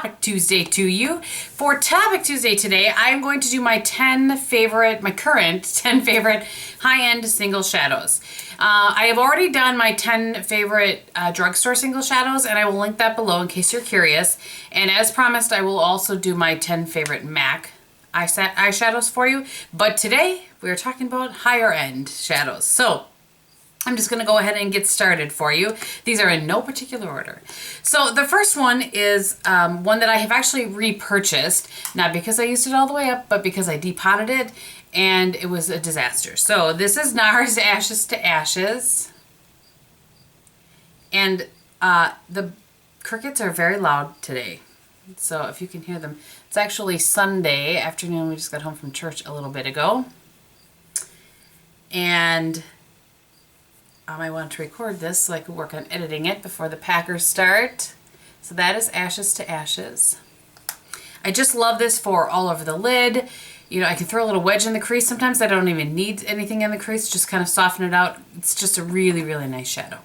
Topic Tuesday to you. For Topic Tuesday today, I'm going to do my current 10 favorite high-end single shadows. I have already done my 10 favorite drugstore single shadows, and I will link that below in case you're curious. And as promised, I will also do my 10 favorite MAC eyeshadows for you. But today, we're talking about higher end shadows. So I'm just going to go ahead and get started for you. These are in no particular order. So the first one is one that I have actually repurchased, not because I used it all the way up, but because I depotted it and it was a disaster. So this is NARS Ashes to Ashes. And the crickets are very loud today. So if you can hear them, it's actually Sunday afternoon. We just got home from church a little bit ago. And I wanted to record this so I could work on editing it before the Packers start. So that is Ashes to Ashes. I just love this for all over the lid. You know, I can throw a little wedge in the crease. Sometimes I don't even need anything in the crease, just kind of soften it out. It's just a really, really nice shadow.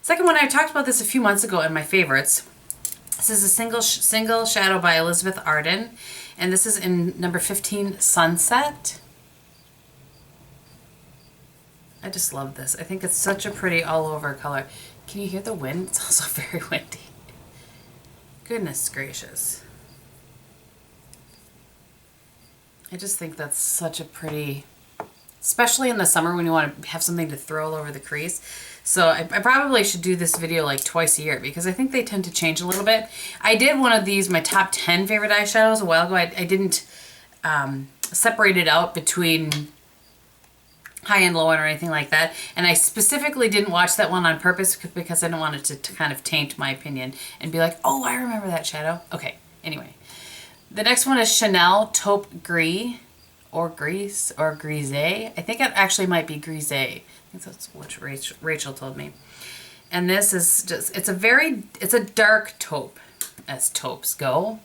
Second one, I talked about this a few months ago in my favorites. This is a single shadow by Elizabeth Arden, and this is in number 15, Sunset. I just love this. I think it's such a pretty all over color. Can you hear the wind? It's also very windy. Goodness gracious. I just think that's such a pretty, especially in the summer when you want to have something to throw all over the crease. So I probably should do this video like twice a year because I think they tend to change a little bit. I did one of these, my top 10 favorite eyeshadows a while ago. I didn't separate it out between high and low end or anything like that. And I specifically didn't watch that one on purpose because I didn't want it to kind of taint my opinion and be like, oh, I remember that shadow. Okay, anyway. The next one is Chanel Taupe Gris or Grise or Grise. I think it actually might be Grise. I think that's what Rachel told me. And this is just, it's a dark taupe, as taupes go.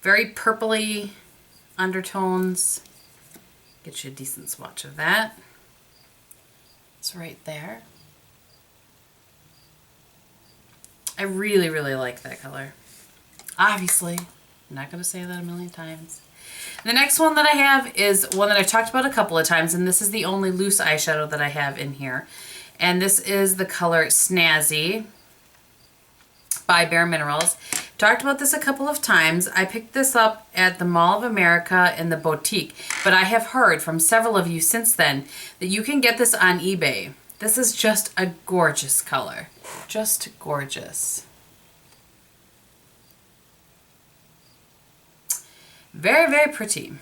Very purpley undertones. Get you a decent swatch of that. It's right there. I really, really like that color. Obviously, I'm not going to say that a million times. The next one that I have is one that I've talked about a couple of times, and this is the only loose eyeshadow that I have in here. And this is the color Snazzy by Bare Minerals. Talked about this a couple of times. I picked this up at the Mall of America in the boutique, but I have heard from several of you since then that you can get this on eBay. This is just a gorgeous color. Just gorgeous. Very, very pretty.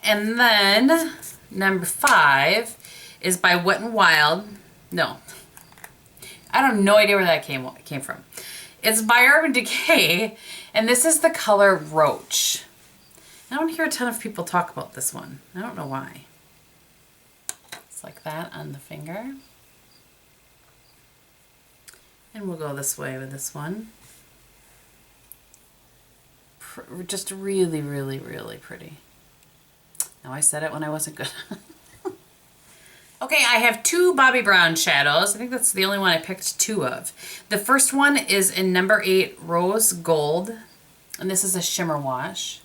And then number 5 is by Wet n Wild. No, I have no idea where that came from. It's by Urban Decay, and this is the color Roach. I don't hear a ton of people talk about this one. I don't know why. It's like that on the finger. And we'll go this way with this one. Just really, really, really pretty. Now I said it when I wasn't good. Okay, I have 2 Bobbi Brown shadows. I think that's the only one I picked 2 of. The first one is in number 8, Rose Gold. And this is a shimmer wash.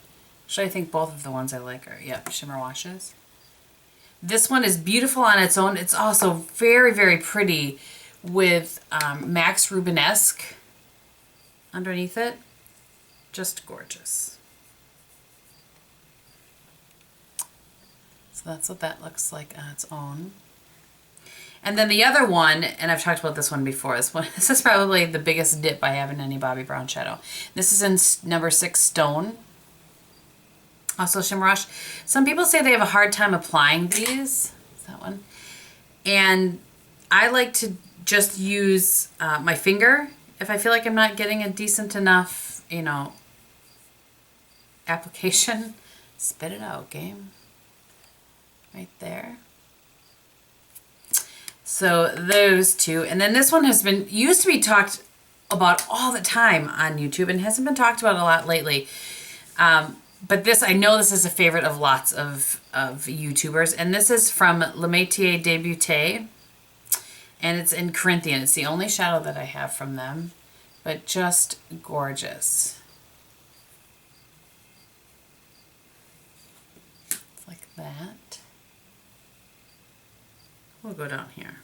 Actually, I think both of the ones I like are, shimmer washes. This one is beautiful on its own. It's also very, very pretty with Max Rubenesque underneath it. Just gorgeous. So that's what that looks like on its own. And then the other one, and I've talked about this one before, this is probably the biggest dip I have in any Bobbi Brown shadow. This is in number 6, Stone. Also shimmer wash. Some people say they have a hard time applying these. Is that one? And I like to just use my finger if I feel like I'm not getting a decent enough, you know, application. Spit it out, game. Right there. So those 2. And then this one used to be talked about all the time on YouTube and hasn't been talked about a lot lately. But this, I know this is a favorite of lots of YouTubers. And this is from Le Métier Débutée. And it's in Corinthian. It's the only shadow that I have from them. but just gorgeous. Like that. We'll go down here.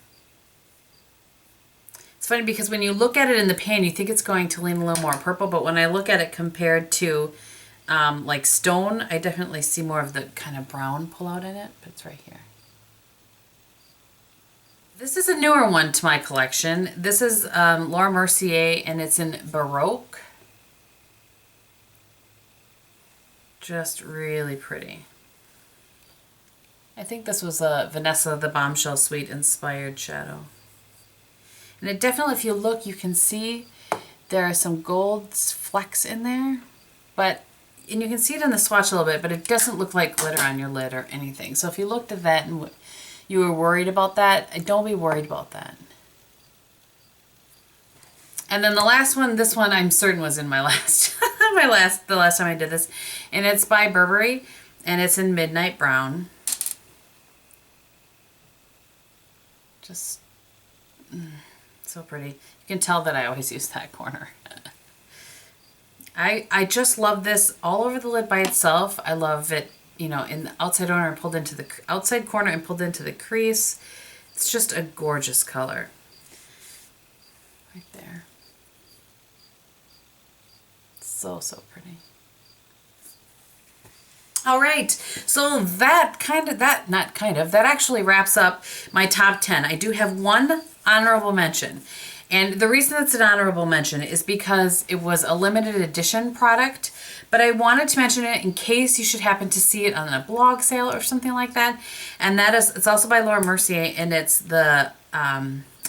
It's funny because when you look at it in the pan, you think it's going to lean a little more purple, but when I look at it compared to like stone, I definitely see more of the kind of brown pull out in it, but it's right here. This is a newer one to my collection. This is Laura Mercier, and it's in Baroque. Just really pretty. I think this was a Vanessa the Bombshell Suite inspired shadow. And it definitely, if you look, you can see there are some gold flecks in there, and you can see it in the swatch a little bit, but it doesn't look like glitter on your lid or anything. So if you looked at that and you were worried about that, don't be worried about that. And then the last one, this one I'm certain was in my last, the last time I did this, and it's by Burberry, and it's in Midnight Brown. Just so pretty. You can tell that I always use that corner. I just love this all over the lid by itself. I love it, you know, in the outside corner and pulled into the outside corner and pulled into the crease. It's just a gorgeous color. Right there. So, so pretty. All right, so that actually wraps up my top 10. I do have one honorable mention. And the reason it's an honorable mention is because it was a limited edition product, but I wanted to mention it in case you should happen to see it on a blog sale or something like that. And that is, it's also by Laura Mercier, and it's the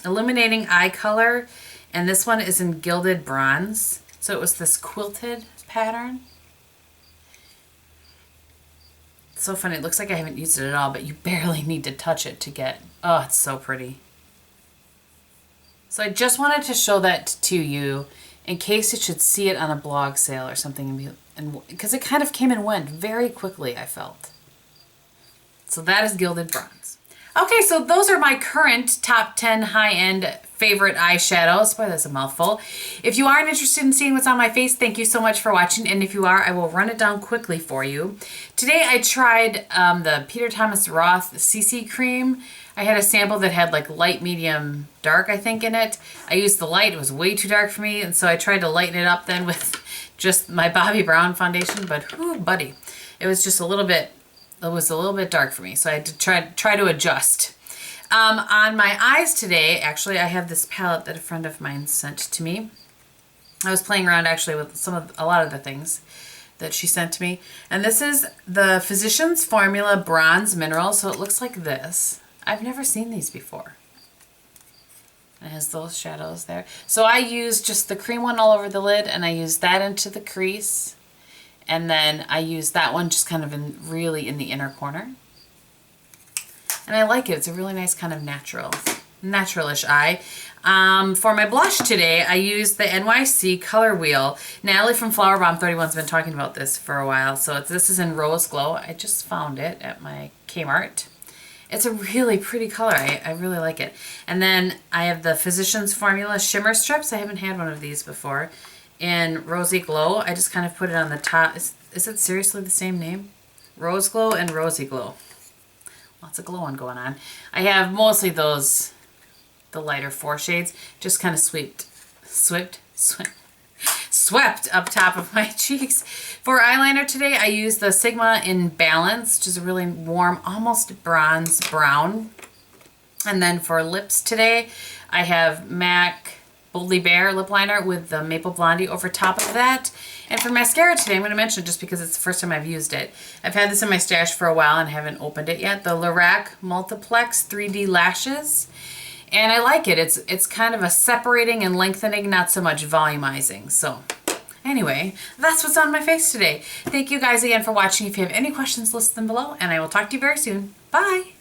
Illuminating Eye Color. And this one is in Gilded Bronze. So it was this quilted pattern. It's so funny. It looks like I haven't used it at all, but you barely need to touch it to get, oh, it's so pretty. So I just wanted to show that to you in case you should see it on a blog sale or something, and because it kind of came and went very quickly, I felt. So that is Gilded Bronze. Okay, so those are my current top 10 high-end favorite eyeshadows. Boy, that's a mouthful. If you aren't interested in seeing what's on my face, thank you so much for watching. And if you are, I will run it down quickly for you. Today I tried the Peter Thomas Roth CC cream. I had a sample that had like light, medium, dark, I think, in it. I used the light. It was way too dark for me, and so I tried to lighten it up then with just my Bobbi Brown foundation, but whew, buddy, it was just a little bit, it was a little bit dark for me, so I had to try to adjust. On my eyes today, actually, I have this palette that a friend of mine sent to me. I was playing around actually with a lot of the things that she sent to me, and this is the Physicians Formula Bronze Mineral, so it looks like this. I've never seen these before. It has those shadows there. So I used just the cream one all over the lid, and I used that into the crease. And then I used that one just kind of really in the inner corner. And I like it. It's a really nice kind of naturalish eye. For my blush today, I used the NYC Color Wheel. Natalie from Flower Bomb 31's been talking about this for a while. So this is in Rose Glow. I just found it at my Kmart. It's a really pretty color. I really like it. And then I have the Physicians Formula Shimmer Strips. I haven't had one of these before. In Rosy Glow. I just kind of put it on the top. Is it seriously the same name? Rose Glow and Rosy Glow. Lots of glowing going on. I have mostly those, the lighter 4 shades, just kind of swept up top of my cheeks. For eyeliner today, I used the Sigma in Balance, which is a really warm, almost bronze brown. And then for lips today, I have MAC Boldly Bare lip liner with the Maple Blondie over top of that. And for mascara today, I'm going to mention it just because it's the first time I've used it. I've had this in my stash for a while and haven't opened it yet. The Lorac Multiplex 3D Lashes. And I like it. It's kind of a separating and lengthening, not so much volumizing. So anyway, that's what's on my face today. Thank you guys again for watching. If you have any questions, list them below, and I will talk to you very soon. Bye!